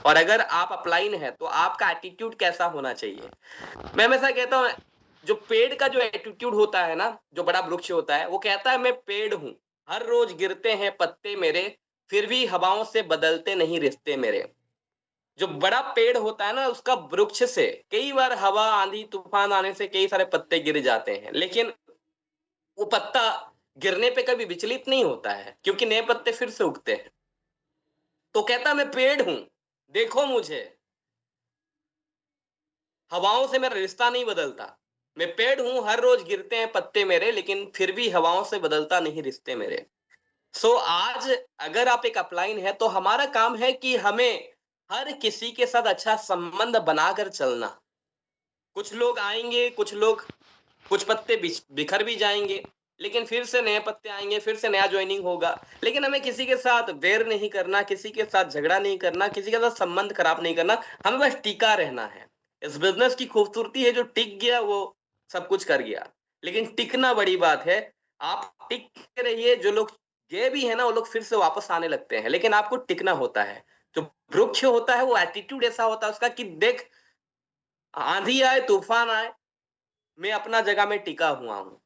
और अगर आप अपलाइन है तो आपका एटीट्यूड कैसा होना चाहिए। मैं हमेशा कहता हूँ, जो पेड़ का जो एटीट्यूड होता है ना, जो बड़ा वृक्ष होता है, वो कहता है मैं पेड़ हूँ, हर रोज गिरते हैं पत्ते मेरे, फिर भी हवाओं से बदलते नहीं रिश्ते मेरे। जो बड़ा पेड़ होता है ना, उसका वृक्ष से कई बार हवा, आंधी, तूफान आने से कई सारे पत्ते गिर जाते हैं, लेकिन वो पत्ता गिरने पे कभी विचलित नहीं होता है, क्योंकि नए पत्ते फिर से उगते हैं। तो कहता मैं पेड़ हूँ, देखो मुझे, हवाओं से मेरा रिश्ता नहीं बदलता। मैं पेड़ हूँ, हर रोज गिरते हैं पत्ते मेरे, लेकिन फिर भी हवाओं से बदलता नहीं रिश्ते मेरे। आज अगर आप एक अपलाइन है, तो हमारा काम है कि हमें हर किसी के साथ अच्छा संबंध बनाकर चलना। कुछ लोग आएंगे, कुछ पत्ते बिखर भी जाएंगे, लेकिन फिर से नए पत्ते आएंगे, फिर से नया ज्वाइनिंग होगा। लेकिन हमें किसी के साथ वैर नहीं करना, किसी के साथ झगड़ा नहीं करना, किसी के साथ संबंध खराब नहीं करना। हमें बस टिका रहना है। इस बिजनेस की खूबसूरती है, जो टिक गया वो सब कुछ कर गया। लेकिन टिकना बड़ी बात है। आप टिक के रहिए। जो लोग गए भी है ना, वो लोग फिर से वापस आने लगते हैं, लेकिन आपको टिकना होता है। जो वृक्ष होता है, वो एटीट्यूड ऐसा होता है उसका कि देख, आंधी आए, तूफान आए, मैं अपना जगह में टिका हुआ हूँ।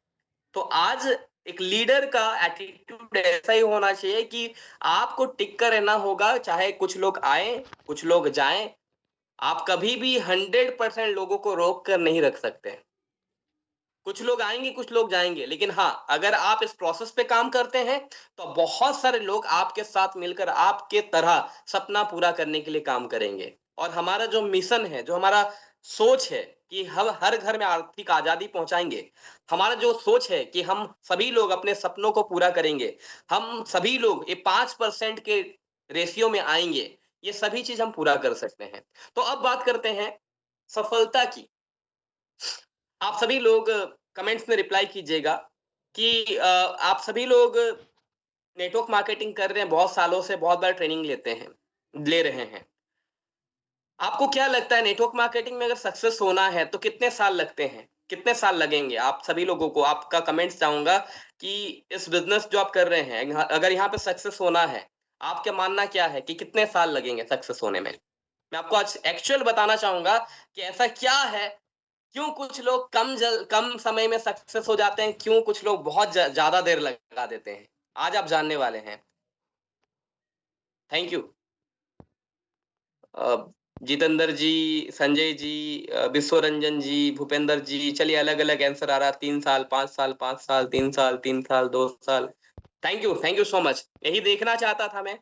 तो आज एक लीडर का एटीट्यूड ऐसा ही होना चाहिए कि आपको टिक कर रहना होगा, चाहे कुछ लोग आए, कुछ लोग जाएं। आप कभी भी 100% लोगों को रोक कर नहीं रख सकते। कुछ लोग आएंगे, कुछ लोग जाएंगे, लेकिन हाँ, अगर आप इस प्रोसेस पे काम करते हैं, तो बहुत सारे लोग आपके साथ मिलकर आपके तरह सपना पूरा करने के लिए काम करेंगे। और हमारा जो मिशन है, जो हमारा सोच है कि हम हर घर में आर्थिक आजादी पहुंचाएंगे, हमारा जो सोच है कि हम सभी लोग अपने सपनों को पूरा करेंगे, हम सभी लोग ये 5% के रेशियो में आएंगे, ये सभी चीज हम पूरा कर सकते हैं। तो अब बात करते हैं सफलता की। आप सभी लोग कमेंट्स में रिप्लाई कीजिएगा कि आप सभी लोग नेटवर्क मार्केटिंग कर रहे हैं, बहुत सालों से बहुत बार ट्रेनिंग ले रहे हैं। आपको क्या लगता है, नेटवर्क मार्केटिंग में अगर सक्सेस होना है तो कितने साल लगते हैं, कितने साल लगेंगे? आप सभी लोगों को आपका कमेंट्स चाहूंगा कि इस बिजनेस जो आप कर रहे हैं, अगर यहाँ पे सक्सेस होना है, आपका मानना क्या है कि कितने साल लगेंगे सक्सेस होने में? मैं आपको आज एक्चुअल बताना चाहूंगा कि ऐसा क्या है, क्यों कुछ लोग कम समय में सक्सेस हो जाते हैं, क्यों कुछ लोग बहुत ज्यादा देर लगा देते हैं। आज आप जानने वाले हैं। Thank you. जितेंद्र जी, संजय जी, विश्वरंजन जी, भूपेंद्र जी, चलिए अलग अलग आंसर आ रहा। 3 साल, 5 साल, 5 साल, 3 साल, 3 साल, 2 साल। Thank you so much. यही देखना चाहता था मैं।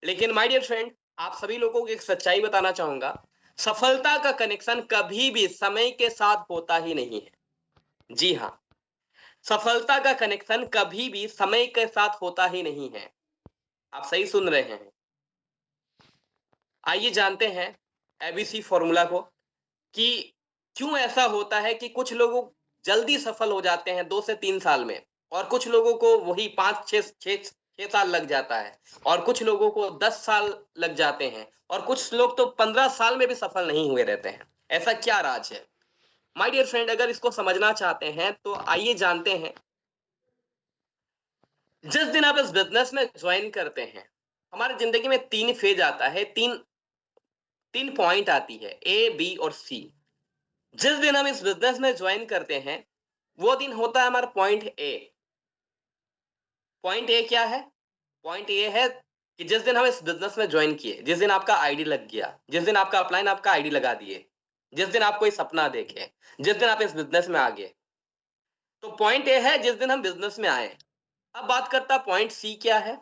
लेकिन माय डियर फ्रेंड, आप सभी लोगों को एक सच्चाई बताना चाहूंगा। सफलता का कनेक्शन कभी भी समय के साथ होता ही नहीं है। जी हाँ, सफलता का कनेक्शन कभी भी समय के साथ होता ही नहीं है। आप सही सुन रहे हैं। आइए जानते हैं एबीसी फॉर्मूला को, कि क्यों ऐसा होता है कि कुछ लोगों जल्दी सफल हो जाते हैं 2 से 3 साल में, और कुछ लोगों को वही 5 6 6 6 साल लग जाता है, और कुछ लोगों को 10 साल लग जाते हैं, और कुछ लोग तो 15 साल में भी सफल नहीं हुए रहते हैं। ऐसा क्या राज है? माय डियर फ्रेंड, अगर इसको समझना चाहते हैं तो आइए जानते हैं। जिस दिन आप इस बिजनेस में ज्वाइन करते हैं, हमारी जिंदगी में 3 फेज आता है, तीन तीन पॉइंट आती है, ए, बी और सी। जिस दिन हम इस बिजनेस में ज्वाइन करते हैं, वो दिन होता है हमारा पॉइंट ए। पॉइंट ए क्या है? पॉइंट ए है कि जिस दिन हम इस बिजनेस में ज्वाइन किए, जिस दिन आपका आईडी लग गया, जिस दिन आपका अपलाइन आपका आईडी लगा दिए, जिस दिन आप कोई सपना देखे, जिस दिन आप इस बिजनेस में आ गए, तो पॉइंट ए है जिस दिन हम बिजनेस में आए। अब बात करता पॉइंट सी क्या है।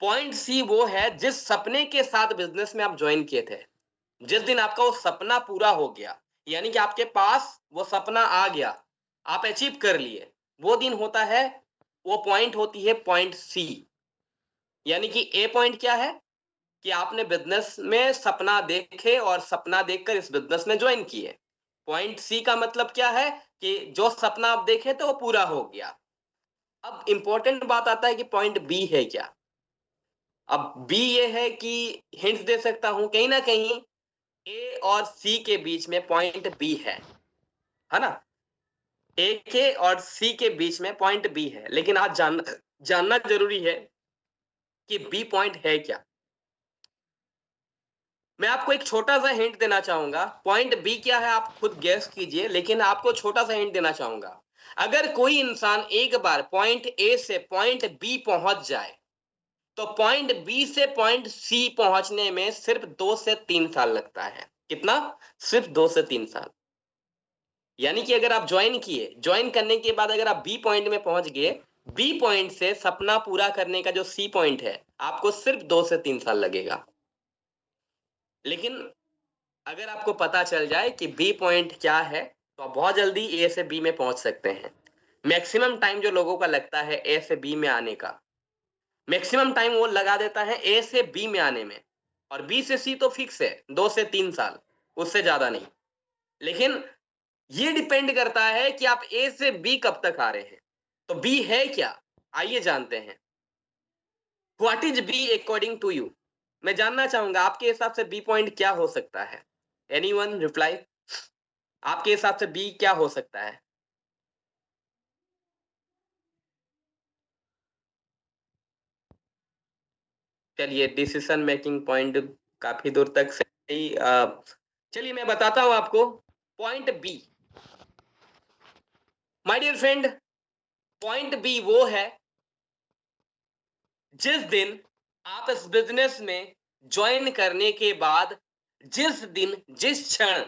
पॉइंट सी वो है जिस सपने के साथ बिजनेस में आप ज्वाइन किए थे, जिस दिन आपका वो सपना पूरा हो गया, यानी कि आपके पास वो सपना आ गया, आप अचीव कर लिए, वो दिन होता है, वो पॉइंट होती है पॉइंट सी। यानी कि ए पॉइंट क्या है कि आपने बिजनेस में सपना देखे और सपना देखकर इस बिजनेस में ज्वाइन किए। पॉइंट सी का मतलब क्या है कि जो सपना आप देखे थे वो पूरा हो गया। अब इंपॉर्टेंट बात आता है कि पॉइंट बी है क्या। अब बी ये है कि हिंट्स दे सकता हूं, कहीं ना कहीं ए और सी के बीच में पॉइंट बी है ना। ए के और सी के बीच में पॉइंट बी है, लेकिन आज जानना जरूरी है कि बी पॉइंट है क्या। मैं आपको एक छोटा सा हिंट देना चाहूंगा। पॉइंट बी क्या है आप खुद गैस कीजिए, लेकिन आपको छोटा सा हिंट देना चाहूंगा। अगर कोई इंसान एक बार पॉइंट ए से पॉइंट बी पहुंच जाए तो पॉइंट बी से पॉइंट सी पहुंचने में सिर्फ 2 से 3 साल लगता है। कितना? सिर्फ 2 से 3 साल। यानी कि अगर आप ज्वाइन किए, ज्वाइन करने के बाद अगर आप बी पॉइंट में पहुंच गए, बी पॉइंट से सपना पूरा करने का जो सी पॉइंट है, आपको सिर्फ 2 से 3 साल लगेगा। लेकिन अगर आपको पता चल जाए कि बी पॉइंट क्या है, तो आप बहुत जल्दी ए से बी में पहुंच सकते हैं। मैक्सिमम टाइम जो लोगों का लगता है ए से बी में आने का, मैक्सिमम टाइम वो लगा देता है ए से बी में आने में। और बी से सी तो फिक्स है 2 से 3 साल, उससे ज्यादा नहीं। लेकिन ये डिपेंड करता है कि आप ए से बी कब तक आ रहे हैं। तो बी है क्या, आइए जानते हैं। What is B according to you? मैं जानना चाहूंगा आपके हिसाब से बी पॉइंट क्या हो सकता है। Anyone reply? आपके हिसाब से बी क्या हो सकता है? चलिए, डिसीजन मेकिंग पॉइंट काफी दूर तक सही। चलिए मैं बताता हूं आपको। Point B, my dear friend, point B वो है जिस दिन आप इस बिजनेस में ज्वाइन करने के बाद, जिस दिन, जिस क्षण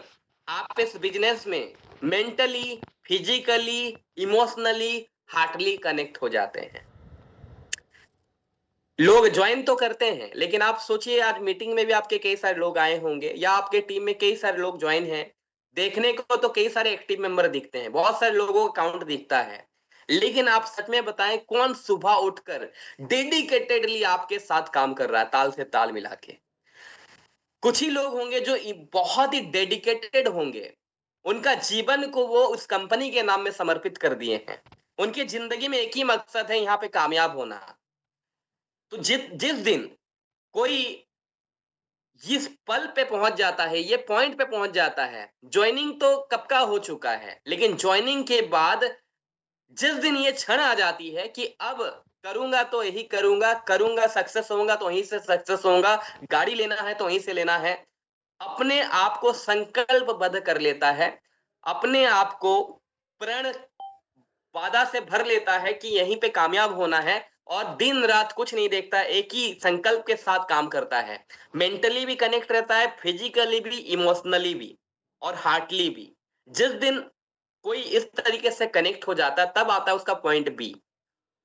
आप इस बिजनेस में mentally, physically, emotionally, heartly connect हो जाते हैं। लोग ज्वाइन तो करते हैं, लेकिन आप सोचिए आज मीटिंग में भी आपके कई सारे लोग आए होंगे, या आपके टीम में कई सारे लोग ज्वाइन हैं। देखने को तो कई सारे एक्टिव मेंबर दिखते हैं, बहुत सारे लोगों का काउंट दिखता है, लेकिन आप सच में बताएं कौन सुबह उठकर डेडिकेटेडली आपके साथ काम कर रहा है, ताल से ताल मिला के? कुछ ही लोग होंगे जो बहुत ही डेडिकेटेड होंगे, उनका जीवन को वो उस कंपनी के नाम में समर्पित कर दिए हैं। उनकी जिंदगी में एक ही मकसद है, यहाँ पे कामयाब होना। तो जिस जिस दिन कोई इस पल पे पहुंच जाता है, ये पॉइंट पे पहुंच जाता है, ज्वाइनिंग तो कब का हो चुका है, लेकिन ज्वाइनिंग के बाद जिस दिन ये क्षण आ जाती है कि अब करूंगा तो यही करूंगा, करूंगा सक्सेस होऊंगा तो वहीं से सक्सेस होऊंगा, गाड़ी लेना है तो वहीं से लेना है, अपने आप को संकल्पबद्ध कर लेता है, अपने आप को प्रण वादा से भर लेता है कि यहीं पे कामयाब होना है, और दिन रात कुछ नहीं देखता, एक ही संकल्प के साथ काम करता है। मेंटली भी कनेक्ट रहता है, फिजिकली भी, इमोशनली भी, और हार्टली भी। जिस दिन कोई इस तरीके से कनेक्ट हो जाता है, तब आता है उसका पॉइंट बी।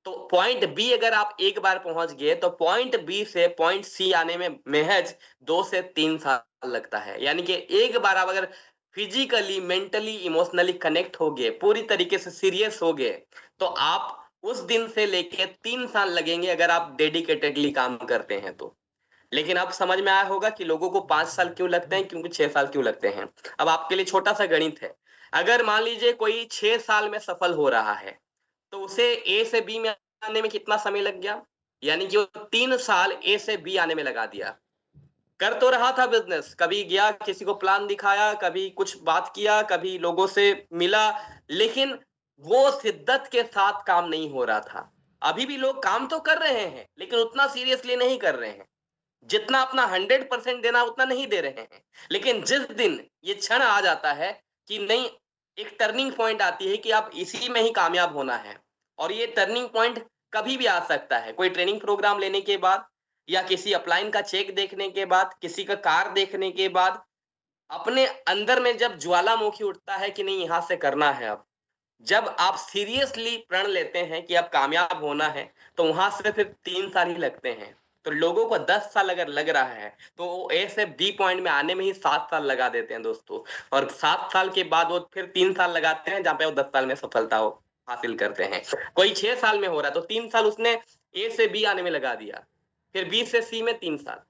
तो पॉइंट बी अगर आप एक बार पहुंच गए, तो पॉइंट बी से पॉइंट सी आने में महज 2 से 3 साल लगता है। यानी कि एक बार आप अगर फिजिकली, मेंटली, इमोशनली कनेक्ट हो गए, पूरी तरीके से सीरियस हो गए, तो आप उस दिन से लेके 3 साल लगेंगे अगर आप डेडिकेटेडली काम करते हैं तो। लेकिन अब समझ में आया होगा कि लोगों को 5 साल क्यों लगते हैं, क्योंकि 6 साल क्यों लगते हैं। अब आपके लिए छोटा सा गणित है। अगर मान लीजिए कोई 6 साल में सफल हो रहा है, तो उसे ए से बी में आने में कितना समय लग गया? यानी कि वो 3 साल ए से बी आने में लगा दिया। कर तो रहा था बिजनेस, कभी गया किसी को प्लान दिखाया, कभी कुछ बात किया, कभी लोगों से मिला, लेकिन वो शिद्दत के साथ काम नहीं हो रहा था। अभी भी लोग काम तो कर रहे हैं, लेकिन उतना सीरियसली नहीं कर रहे हैं, जितना अपना 100% देना उतना नहीं दे रहे हैं। लेकिन जिस दिन ये क्षण आ जाता है कि नहीं, एक टर्निंग पॉइंट आती है कि आप इसी में ही कामयाब होना है, और ये टर्निंग पॉइंट कभी भी आ सकता है, कोई ट्रेनिंग प्रोग्राम लेने के बाद, या किसी अपलाइन का चेक देखने के बाद, किसी का कार देखने के बाद, अपने अंदर में जब ज्वालामुखी उठता है कि नहीं यहां से करना है अब, जब आप सीरियसली प्रण लेते हैं कि अब कामयाब होना है, तो वहां से फिर 3 साल ही लगते हैं। तो लोगों को 10 साल अगर लग रहा है, तो वो ए से बी पॉइंट में आने में ही 7 साल लगा देते हैं दोस्तों। और 7 साल के बाद वो फिर 3 साल लगाते हैं, जहाँ पे वो 10 साल में सफलता हो हासिल करते हैं। कोई 6 साल में हो रहा है, तो 3 साल उसने ए से बी आने में लगा दिया, फिर बी से सी में 3 साल।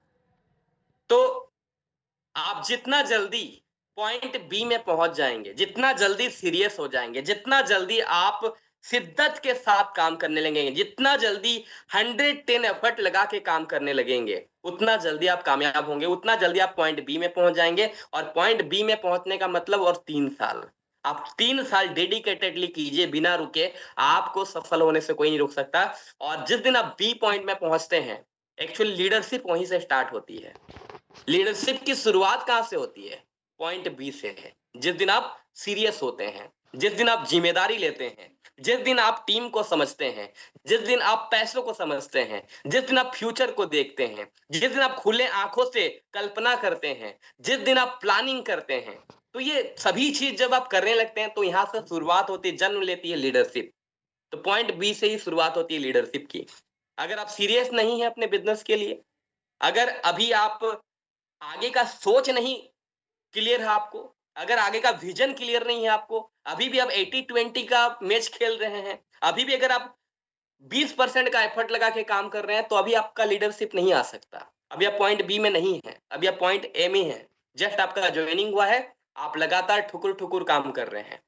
तो आप जितना जल्दी पॉइंट बी में पहुंच जाएंगे, जितना जल्दी सीरियस हो जाएंगे, जितना जल्दी आप शिद्दत के साथ काम करने लगेंगे, जितना जल्दी 110 एफर्ट लगा के काम करने लगेंगे, उतना जल्दी आप कामयाब होंगे, उतना जल्दी आप पॉइंट बी में पहुंच जाएंगे। और पॉइंट बी में पहुंचने का मतलब और 3 साल, आप 3 साल डेडिकेटेडली कीजिए बिना रुके, आपको सफल होने से कोई नहीं रोक सकता। और जिस दिन आप बी पॉइंट में पहुंचते हैं, एक्चुअली लीडरशिप वहीं से स्टार्ट होती है। लीडरशिप की शुरुआत कहां से होती है? पॉइंट बी से है। जिस दिन आप सीरियस होते हैं, जिस दिन आप जिम्मेदारी लेते हैं, जिस दिन आप टीम को समझते हैं, जिस दिन आप पैसों को समझते हैं, जिस दिन आप फ्यूचर को देखते हैं, जिस दिन आप खुले आंखों से कल्पना करते हैं, जिस दिन आप प्लानिंग करते हैं, तो ये सभी चीज जब आप करने लगते हैं तो यहां से शुरुआत होती है, जन्म लेती है लीडरशिप। तो पॉइंट बी से ही शुरुआत होती है लीडरशिप की। अगर आप सीरियस नहीं है अपने बिजनेस के लिए, अगर अभी आप आगे का सोच नहीं क्लियर है आपको, अगर आगे का विजन क्लियर नहीं है आपको, अभी भी आप 80-20 का मैच खेल रहे हैं, अभी भी अगर आप 20% का एफर्ट लगा के काम कर रहे हैं, तो अभी आपका लीडरशिप नहीं आ सकता। अभी आप पॉइंट बी में नहीं है, अभी आप पॉइंट ए में हैं। जस्ट आपका ज्वाइनिंग हुआ है, आप लगातार ठुकुर-ठुकुर काम कर रहे हैं।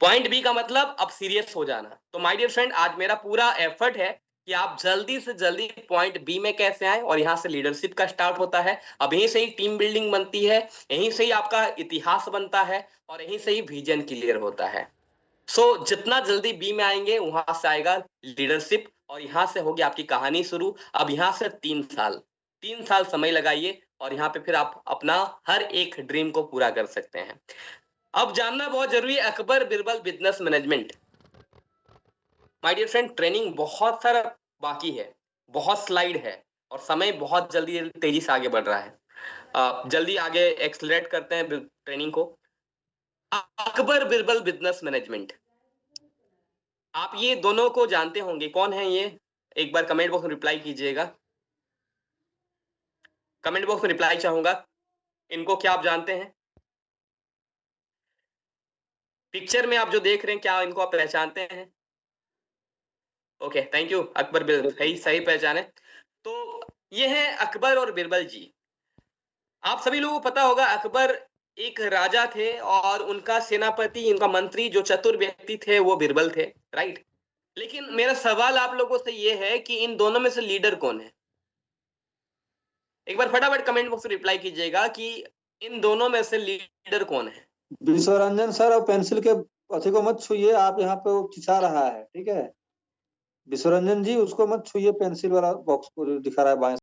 पॉइंट बी का मतलब अब सीरियस हो जाना। तो माय डियर फ्रेंड, आज मेरा पूरा एफर्ट है कि आप जल्दी से जल्दी पॉइंट बी में कैसे आए, और यहाँ से लीडरशिप का स्टार्ट होता है। अब यहीं से ही टीम बिल्डिंग बनती है, यहीं से ही आपका इतिहास बनता है, और यहीं से ही विजन क्लियर होता है। सो जितना जल्दी बी में आएंगे वहां से आएगा लीडरशिप, और यहाँ से होगी आपकी कहानी शुरू। अब यहाँ से 3 साल समय लगाइए, और यहाँ पे फिर आप अपना हर एक ड्रीम को पूरा कर सकते हैं। अब जानना बहुत जरूरी है Akbar Birbal business management. My dear friend, training बहुत सारा बाकी है, बहुत स्लाइड है, और समय बहुत जल्दी तेजी से आगे बढ़ रहा है। जल्दी आगे एक्सलरेट करते हैं ट्रेनिंग को। अकबर बिरबल बिजनेस मैनेजमेंट, आप ये दोनों को जानते होंगे, कौन है ये? एक बार कमेंट बॉक्स में रिप्लाई कीजिएगा। कमेंट बॉक्स में रिप्लाई चाहूंगा, इनको क्या आप जानते हैं? पिक्चर में आप जो देख रहे हैं, क्या इनको आप पहचानते हैं? Okay, thank you. Akbar Birbal, सही सही पहचान है। तो ये है अकबर और बिरबल जी। आप सभी लोगों को पता होगा, अकबर एक राजा थे, और उनका सेनापति, उनका मंत्री जो चतुर व्यक्ति थे, वो बिरबल थे, राइट? लेकिन मेरा सवाल आप लोगों से ये है कि इन दोनों में से लीडर कौन है? एक बार फटाफट कमेंट बॉक्स में रिप्लाई कीजिएगा कि इन दोनों में से लीडर कौन है? विश्वरंजन सर, और पेंसिल के अथी को मत छुइए, आप यहाँ पे वो खिंचा रहा है, ठीक है? विश्वरंजन जी, उसको मत छुइए, पेंसिल वाला बॉक्स को जो दिखा रहा है बाएं